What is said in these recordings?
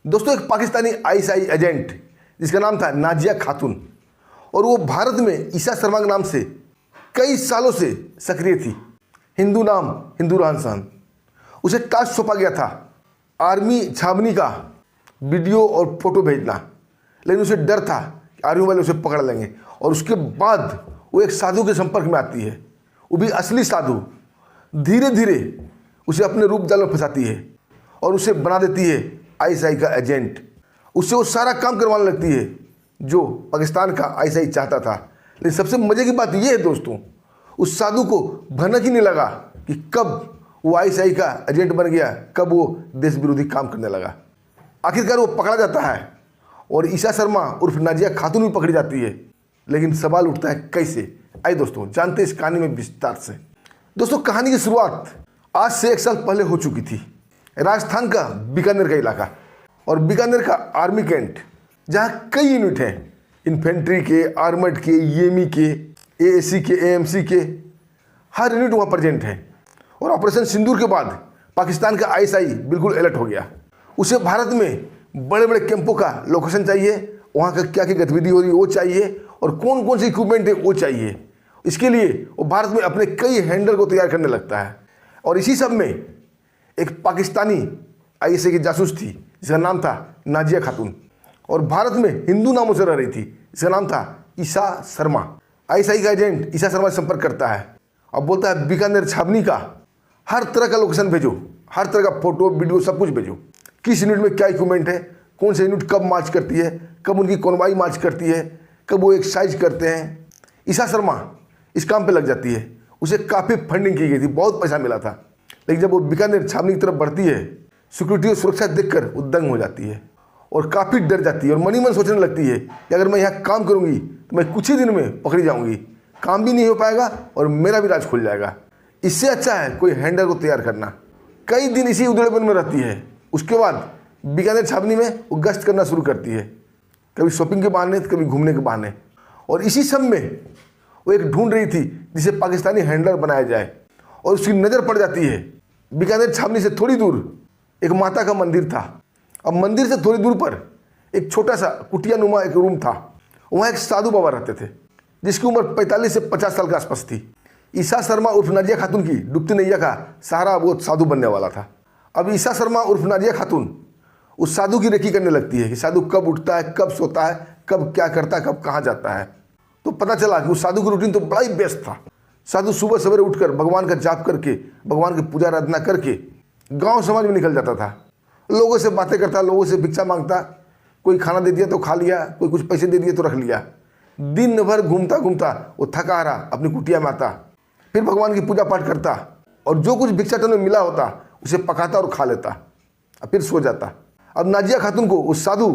दोस्तों एक Pakistani ISI agent जिसका नाम था नाजिया खातून, और वो भारत में ईशा शर्मा के नाम से कई सालों से सक्रिय थी। हिंदू नाम, हिंदू रहन सहन। उसे टास्क सौंपा गया था आर्मी छावनी का वीडियो और फोटो भेजना, लेकिन उसे डर था कि आर्मी वाले उसे पकड़ लेंगे। और उसके बाद वो एक साधु के संपर्क में आती है, वो भी असली साधु। धीरे धीरे उसे अपने रूप जाल में फंसाती है और उसे बना देती है आईएसआई का एजेंट। उससे वो सारा काम करवाने लगती है जो पाकिस्तान का आईएसआई चाहता था। लेकिन सबसे मजे की बात यह है दोस्तों, उस साधु को भनक ही नहीं लगा कि कब वो आईएसआई का एजेंट बन गया, कब वो देश विरोधी काम करने लगा। आखिरकार वो पकड़ा जाता है और ईशा शर्मा उर्फ नाजिया खातून भी पकड़ी जाती है। लेकिन सवाल उठता है कैसे? आइए दोस्तों जानते हैं इस कहानी में विस्तार से। दोस्तों कहानी की शुरुआत आज से 1 साल पहले हो चुकी थी। राजस्थान का बीकानेर का इलाका और बीकानेर का आर्मी कैंट, जहाँ कई यूनिट हैं, इन्फेंट्री के, आर्मर्ड के, ईएमई के, एएसी के, एएमसी के, हर यूनिट वहाँ प्रेजेंट है। और ऑपरेशन सिंदूर के बाद पाकिस्तान का आईएसआई बिल्कुल अलर्ट हो गया। उसे भारत में बड़े बड़े कैंपों का लोकेशन चाहिए, वहाँ का क्या क्या गतिविधि हो रही है वो चाहिए, और कौन कौन सी इक्विपमेंट है वो चाहिए। इसके लिए वो भारत में अपने कई हैंडल को तैयार करने लगता है। और इसी सब में एक पाकिस्तानी आईएसआई की जासूस थी जिसका नाम था नाजिया खातून, और भारत में हिंदू नामों से रह रही थी जिसका नाम था ईशा शर्मा। आईएसआई का एजेंट ईशा शर्मा से संपर्क करता है और बोलता है बीकानेर छावनी का हर तरह का लोकेशन भेजो, हर तरह का फोटो वीडियो सब कुछ भेजो। किस यूनिट में क्या इक्विपमेंट है, कौन से यूनिट कब मार्च करती है, कब उनकी कॉन्वाई मार्च करती है, कब वो एक्सरसाइज करते हैं। ईशा शर्मा इस काम पे लग जाती है। उसे काफ़ी फंडिंग की गई थी, बहुत पैसा मिला था। लेकिन जब वो बीकानेर छावनी की तरफ बढ़ती है, सिक्योरिटी और सुरक्षा देखकर वो दंग हो जाती है और काफ़ी डर जाती है और मनी मन सोचने लगती है कि अगर मैं यहाँ काम करूँगी तो मैं कुछ ही दिन में पकड़ी जाऊँगी, काम भी नहीं हो पाएगा और मेरा भी राज खुल जाएगा। इससे अच्छा है कोई हैंडल को तैयार करना। कई दिन इसी उधेड़पन में रहती है। उसके बाद बीकानेर छावनी में वो गश्त करना शुरू करती है, कभी शॉपिंग के बहाने तो कभी घूमने के बहाने। और इसी सब में वो एक ढूंढ रही थी जिसे पाकिस्तानी हैंडलर बनाया जाए, और उसकी नज़र पड़ जाती है बीकानेर छावनी से थोड़ी दूर एक माता का मंदिर था। अब मंदिर से थोड़ी दूर पर एक छोटा सा कुटिया नुमा एक रूम था। वहाँ एक साधु बाबा रहते थे जिसकी उम्र 45 से 50 साल के आसपास थी। ईशा शर्मा उर्फ नाजिया खातून की डूबती नैया का सहारा वो साधु बनने वाला था। अब ईशा शर्मा उर्फ नाजिया खातून उस साधु की रेकी करने लगती है कि साधु कब उठता है, कब सोता है, कब क्या करता है, कब कहाँ जाता है। तो पता चला कि उस साधु की रूटीन तो बड़ा ही बेस्ट था। साधु सुबह सवेरे उठकर भगवान का जाप करके, भगवान की पूजा आराधना करके गांव समाज में निकल जाता था। लोगों से बातें करता, लोगों से भिक्षा मांगता, कोई खाना दे दिया तो खा लिया, कोई कुछ पैसे दे दिए तो रख लिया। दिन भर घूमता घूमता वो थका हारा अपनी कुटिया में आता, फिर भगवान की पूजा पाठ करता और जो कुछ भिक्षाटन में मिला होता उसे पकाता और खा लेता और फिर सो जाता। अब नाजिया खातून को उस साधु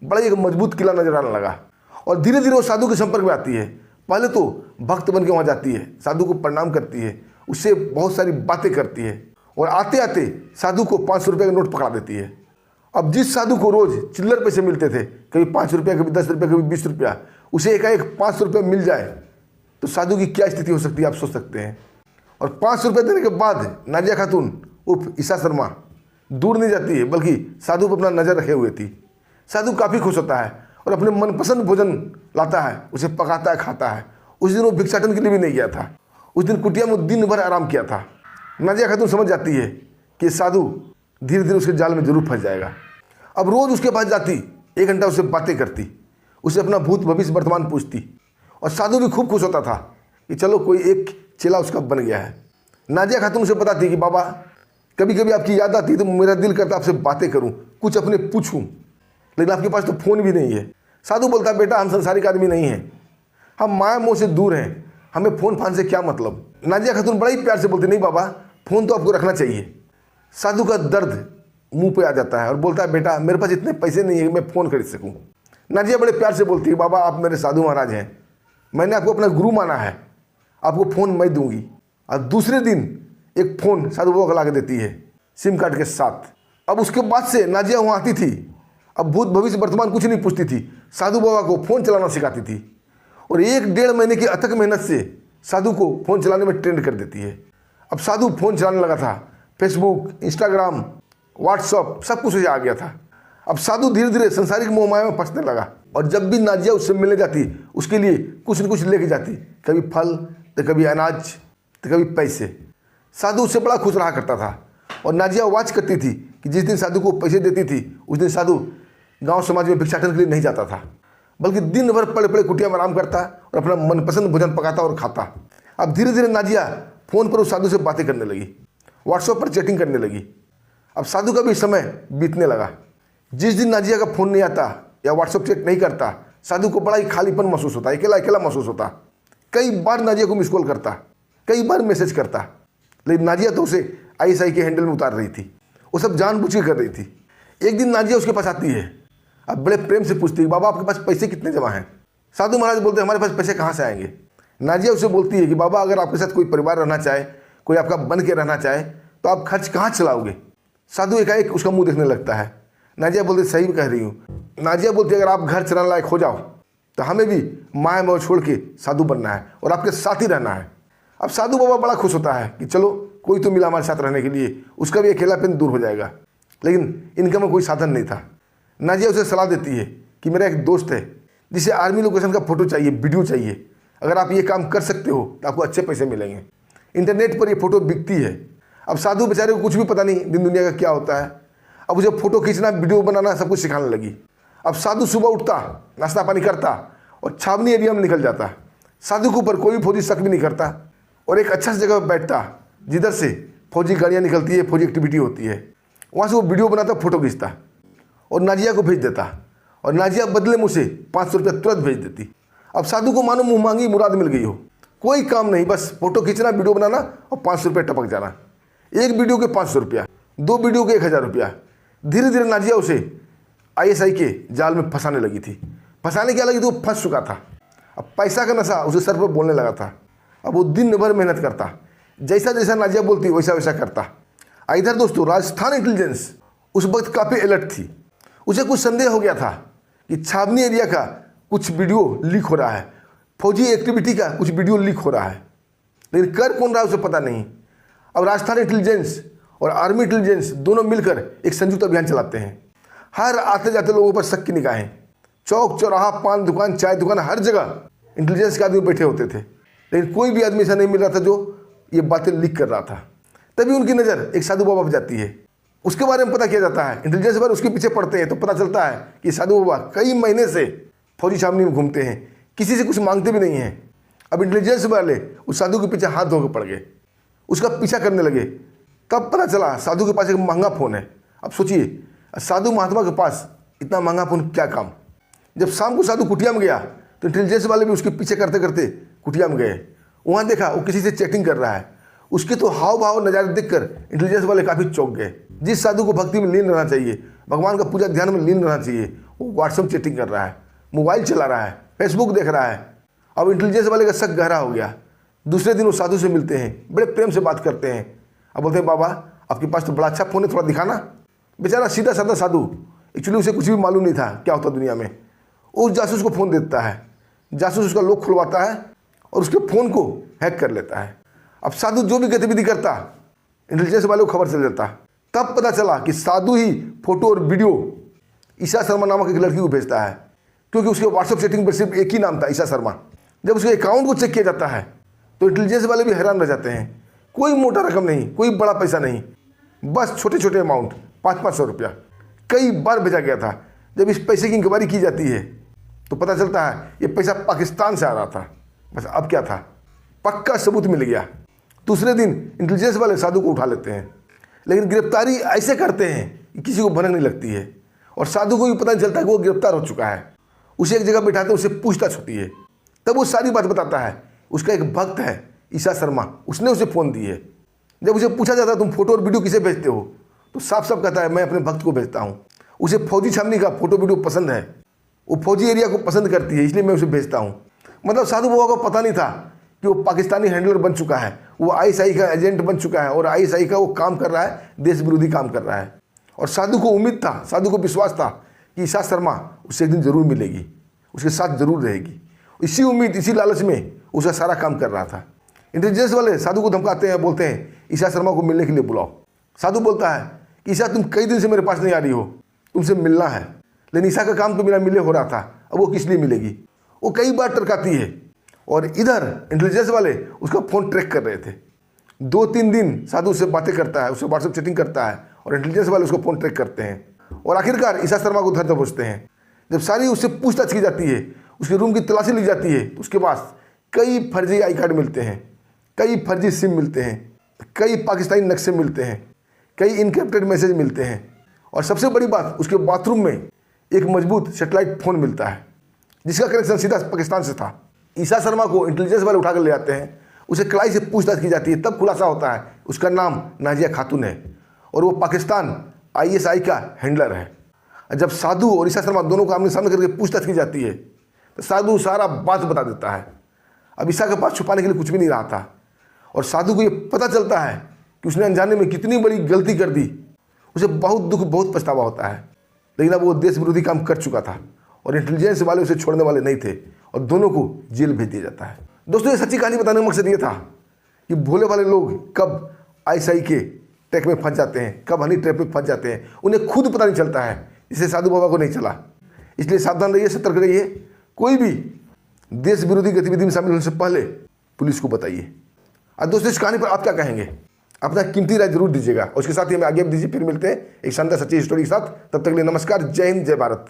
बड़ा एक मजबूत किला नजर आने लगा और धीरे धीरे वो साधु के संपर्क में आती है। पहले तो भक्त बन के वहाँ जाती है, साधु को प्रणाम करती है, उससे बहुत सारी बातें करती है और आते आते साधु को 500 रुपये का नोट पकड़ा देती है। अब जिस साधु को रोज चिल्लर पैसे मिलते थे, कभी 5 रुपया, कभी 10 रुपया, कभी 20 रुपया, उसे एकाएक 500 रुपये मिल जाए तो साधु की क्या स्थिति हो सकती है आप सोच सकते हैं। और 500 रुपये देने के बाद नाजिया खातून उर्फ ईशा शर्मा दूर नहीं जाती है, बल्कि साधु पर अपना नज़र रखे हुए थी। साधु काफ़ी खुश होता है और अपने मनपसंद भोजन लाता है, उसे पकाता है, खाता है। उस दिन वो भिक्षाटन के लिए भी नहीं गया था, उस दिन कुटिया में दिन भर आराम किया था। नाजिया खातून समझ जाती है कि साधु धीरे धीरे उसके जाल में जरूर फंस जाएगा। अब रोज़ उसके पास जाती, 1 घंटा उससे बातें करती, उसे अपना भूत भविष्य वर्तमान पूछती, और साधु भी खूब खुश होता था कि चलो कोई एक चेला उसका बन गया है। नाजिया खातून उसे बताती कि बाबा कभी कभी आपकी याद आती तो मेरा दिल करता आपसे बातें करूं, कुछ अपने पूछूं, लेकिन आपके पास तो फ़ोन भी नहीं है। साधु बोलता बेटा हम संसारिक आदमी नहीं हैं, हम माया मोह से दूर हैं, हमें फ़ोन फान से क्या मतलब। नाजिया खातून बड़ा ही प्यार से बोलती नहीं बाबा फ़ोन तो आपको रखना चाहिए। साधु का दर्द मुंह पे आ जाता है और बोलता है बेटा मेरे पास इतने पैसे नहीं है कि मैं फ़ोन खरीद सकूं। नाजिया बड़े प्यार से बोलती है बाबा आप मेरे साधु महाराज हैं, मैंने आपको अपना गुरु माना है, आपको फ़ोन मैं दूंगी। और दूसरे दिन एक फ़ोन साधु बाबा को ला के देती है सिम कार्ड के साथ। अब उसके बाद से नाजिया वहाँ आती थी, अब भूत भविष्य वर्तमान कुछ नहीं पूछती थी, साधु बाबा को फ़ोन चलाना सिखाती थी और 1-1.5 महीने की अथक मेहनत से साधु को फ़ोन चलाने में ट्रेंड कर देती है। अब साधु फ़ोन चलाने लगा था, फेसबुक, इंस्टाग्राम, व्हाट्सअप सब कुछ उसे आ गया था। अब साधु धीरे धीरे संसारिक मोह माया में फंसने लगा और जब भी नाजिया उससे मिलने जाती उसके लिए कुछ न कुछ लेके जाती, कभी फल तो कभी अनाज तो कभी पैसे। साधु उससे बड़ा खुश रहा करता था और नाजिया वाच करती थी कि जिस दिन साधु को पैसे देती थी उस दिन साधु गांव समाज में भिक्षाटन के लिए नहीं जाता था, बल्कि दिन भर पड़े पड़े कुटिया में आराम करता और अपना मनपसंद भोजन पकाता और खाता। अब धीरे धीरे नाजिया फ़ोन पर उस साधु से बातें करने लगी, व्हाट्सएप पर चैटिंग करने लगी। अब साधु का भी समय बीतने लगा। जिस दिन नाजिया का फ़ोन नहीं आता या व्हाट्सएप चेक नहीं करता, साधु को बड़ा ही खालीपन महसूस होता, अकेला अकेला महसूस होता। कई बार नाजिया को मिस कॉल करता, कई बार मैसेज करता, लेकिन नाजिया तो उसे आईएसआई के हैंडल में उतार रही थी। वो सब जानबूझ के कर रही थी। एक दिन नाजिया उसके पास आती है, अब बड़े प्रेम से पूछती है, बाबा आपके पास पैसे कितने जमा हैं? साधु महाराज बोलते हैं, हमारे पास पैसे कहाँ से आएंगे? नाजिया उसे बोलती है कि बाबा अगर आपके साथ कोई परिवार रहना चाहे, कोई आपका बन के रहना चाहे तो आप खर्च कहाँ चलाओगे? साधु एकाएक उसका मुंह देखने लगता है। नाजिया बोलती सही कह रही हूँ। नाजिया बोलती है अगर आप घर चलाने लायक हो जाओ तो हमें भी माया मोह छोड़ के साधु बनना है और आपके साथ ही रहना है। अब साधु बाबा बड़ा खुश होता है कि चलो कोई तो मिला हमारे साथ रहने के लिए, उसका भी अकेलापन दूर हो जाएगा। लेकिन इनका में कोई साधन नहीं था। नाजिया उसे सलाह देती है कि मेरा एक दोस्त है जिसे आर्मी लोकेशन का फोटो चाहिए, वीडियो चाहिए, अगर आप ये काम कर सकते हो तो आपको अच्छे पैसे मिलेंगे। इंटरनेट पर ये फ़ोटो बिकती है। अब साधु बेचारे को कुछ भी पता नहीं दिन दुनिया का क्या होता है। अब उसे फ़ोटो खींचना, वीडियो बनाना सब कुछ सिखाने लगी। अब साधु सुबह उठता, नाश्ता पानी करता और छावनी एरिया में निकल जाता। साधु के ऊपर कोई भी फौजी शक भी नहीं करता और एक अच्छा सी जगह पर बैठता जिधर से फौजी गाड़ियाँ निकलती है, फौजी एक्टिविटी होती है। वहाँ से वो वीडियो बनाता, फ़ोटो खींचता और नाजिया को भेज देता और नाजिया बदले में उसे 500 रुपये तुरंत भेज देती। अब साधु को मानो मुँह मांगी मुराद मिल गई हो, कोई काम नहीं, बस फ़ोटो खींचना, वीडियो बनाना और 500 रुपये टपक जाना। एक वीडियो के 500 रुपया, 2 वीडियो के 1000 रुपया। धीरे धीरे नाजिया उसे आईएसआई के जाल में फंसाने लगी थी। फंसाने क्या लगी थी, वो फंस चुका था। अब पैसा का नशा उसे सर पर बोलने लगा था। अब वो दिन भर मेहनत करता, जैसा जैसा नाजिया बोलती वैसा वैसा करता। इधर दोस्तों राजस्थान इंटेलिजेंस उस वक्त काफ़ी अलर्ट थी। उसे कुछ संदेह हो गया था कि छावनी एरिया का कुछ वीडियो लीक हो रहा है, फौजी एक्टिविटी का कुछ वीडियो लीक हो रहा है, लेकिन कर कौन रहा है उसे पता नहीं। अब राजस्थान इंटेलिजेंस और आर्मी इंटेलिजेंस दोनों मिलकर एक संयुक्त अभियान चलाते हैं। हर आते जाते लोगों पर शक की निगाहें, चौक चौराहा, पान दुकान, चाय दुकान, हर जगह इंटेलिजेंस के आदमी बैठे होते थे, लेकिन कोई भी आदमी ऐसा नहीं मिल रहा था जो ये बातें लीक कर रहा था। तभी उनकी नज़र एक साधु बाबा पर जाती है। उसके बारे में पता किया जाता है, इंटेलिजेंस वाले उसके पीछे पड़ते हैं तो पता चलता है कि साधु बाबा कई महीने से फौजी छावनी में घूमते हैं, किसी से कुछ मांगते भी नहीं हैं। अब इंटेलिजेंस वाले उस साधु के पीछे हाथ धो के पड़ गए, उसका पीछा करने लगे। तब पता चला साधु के पास एक महंगा फ़ोन है। अब सोचिए, साधु महात्मा के पास इतना महंगा फ़ोन क्या काम। जब शाम को साधु कुटिया में गया तो इंटेलिजेंस वाले भी उसके पीछे करते करते कुटिया में गए। वहाँ देखा वो किसी से चैटिंग कर रहा है। उसके तो हाव भाव नज़ारे देखकर इंटेलिजेंस वाले काफ़ी चौंक गए। जिस साधु को भक्ति में लीन रहना चाहिए, भगवान का पूजा ध्यान में लीन रहना चाहिए, वो व्हाट्सएप चैटिंग कर रहा है, मोबाइल चला रहा है, फेसबुक देख रहा है। अब इंटेलिजेंस वाले का शक गहरा हो गया। दूसरे दिन वो साधु से मिलते हैं, बड़े प्रेम से बात करते हैं। अब बोलते हैं बाबा आपके पास तो बड़ा अच्छा फ़ोन है, थोड़ा दिखाना। बेचारा सीधा साधा साधु, एक्चुअली उसे कुछ भी मालूम नहीं था क्या होता दुनिया में। उस जासूस को फ़ोन देता है, जासूस उसका लॉक खुलवाता है और उसके फ़ोन को हैक कर लेता है। अब साधु जो भी गतिविधि करता इंटेलिजेंस वाले को खबर चल जाता। तब पता चला कि साधु ही फोटो और वीडियो ईशा शर्मा नामक एक लड़की को भेजता है, क्योंकि उसके व्हाट्सएप सेटिंग पर सिर्फ एक ही नाम था, ईशा शर्मा। जब उसके अकाउंट को चेक किया जाता है तो इंटेलिजेंस वाले भी हैरान रह जाते हैं। कोई मोटा रकम नहीं, कोई बड़ा पैसा नहीं, बस छोटे छोटे अमाउंट, 500-500 रुपया कई बार भेजा गया था। जब इस पैसे की इंक्वायरी की जाती है तो पता चलता है ये पैसा पाकिस्तान से आ रहा था। बस अब क्या था, पक्का सबूत मिल गया। दूसरे दिन इंटेलिजेंस वाले साधु को उठा लेते हैं, लेकिन गिरफ्तारी ऐसे करते हैं कि किसी को भनक नहीं लगती है और साधु को भी पता नहीं चलता कि वो गिरफ्तार हो चुका है। उसे एक जगह बिठाते हैं, उससे पूछताछ होती है, तब वो सारी बात बताता है। उसका एक भक्त है ईशा शर्मा, उसने उसे फ़ोन दी है। जब उसे पूछा जाता है तुम फोटो और वीडियो किसे भेजते हो, तो साफ साफ कहता है मैं अपने भक्त को भेजता हूँ। उसे फौजी छावनी का फोटो वीडियो पसंद है, वो फौजी एरिया को पसंद करती है, इसलिए मैं उसे भेजता हूँ। मतलब साधु बाबा को पता नहीं था कि वो पाकिस्तानी हैंडलर बन चुका है, वो आईएसआई का एजेंट बन चुका है और आईएसआई का वो काम कर रहा है, देश विरोधी काम कर रहा है। और साधु को उम्मीद था, साधु को विश्वास था कि ईशा शर्मा उससे एक दिन जरूर मिलेगी, उसके साथ जरूर रहेगी। इसी उम्मीद, इसी लालच में उसका सारा काम कर रहा था। इंटेलिजेंस वाले साधु को धमकाते हैं, बोलते हैं ईशा शर्मा को मिलने के लिए बुलाओ। साधु बोलता है कि ईशा तुम कई दिन से मेरे पास नहीं आ रही हो, तुमसे मिलना है। लेकिन ईसा का काम तो बिना मिले हो रहा था, अब वो किस लिए मिलेगी? वो कई बार टरकाती है और इधर इंटेलिजेंस वाले उसका फ़ोन ट्रैक कर रहे थे। 2-3 दिन साधु उससे बातें करता है, उससे व्हाट्सएप चैटिंग करता है और इंटेलिजेंस वाले उसको फ़ोन ट्रैक करते हैं और आखिरकार ईसा शर्मा को घर तक पहुँचते हैं। जब सारी उससे पूछताछ की जाती है, उसके रूम की तलाशी ली जाती है, तो उसके पास कई फर्जी आई कार्ड मिलते हैं, कई फर्जी सिम मिलते हैं, कई पाकिस्तानी नक्शे मिलते हैं, कई इनक्रिप्टेड मैसेज मिलते हैं और सबसे बड़ी बात, उसके बाथरूम में एक मजबूत सेटेलाइट फ़ोन मिलता है जिसका कनेक्शन सीधा पाकिस्तान से था। ईसा शर्मा को इंटेलिजेंस वाले उठाकर ले आते हैं, उसे कड़ाई से पूछताछ की जाती है, तब खुलासा होता है उसका नाम नाजिया खातून है और वो पाकिस्तान ISI का हैंडलर है। जब साधु और ईसा शर्मा दोनों को आमने सामने करके पूछताछ की जाती है तो साधु सारा बात बता देता है। अब ईसा के पास छुपाने के लिए कुछ भी नहीं रहा था और साधु को ये पता चलता है कि उसने अनजाने में कितनी बड़ी गलती कर दी। उसे बहुत दुख, बहुत पछतावा होता है, लेकिन अब वो देश विरोधी काम कर चुका था और इंटेलिजेंस वाले उसे छोड़ने वाले नहीं थे और दोनों को जेल भेज दिया जाता है। दोस्तों, ये सच्ची कहानी बताने का मकसद ये था कि भोले वाले लोग कब ISI के ट्रैक में फंस जाते हैं, कब हनी ट्रैप में फंस जाते हैं, उन्हें खुद पता नहीं चलता है, जिससे साधु बाबा को नहीं चला। इसलिए सावधान रहिए, सतर्क रहिए, कोई भी देश विरोधी गतिविधि में शामिल होने से पहले पुलिस को बताइए। और दोस्तों, इस कहानी पर आप क्या कहेंगे? अपना कीमती राय जरूर दीजिएगा और उसके साथ ही हमें आगे दीजिए। फिर मिलते हैं एक शानदार सच्ची स्टोरी के साथ। तब तक के लिए नमस्कार, जय हिंद, जय भारत।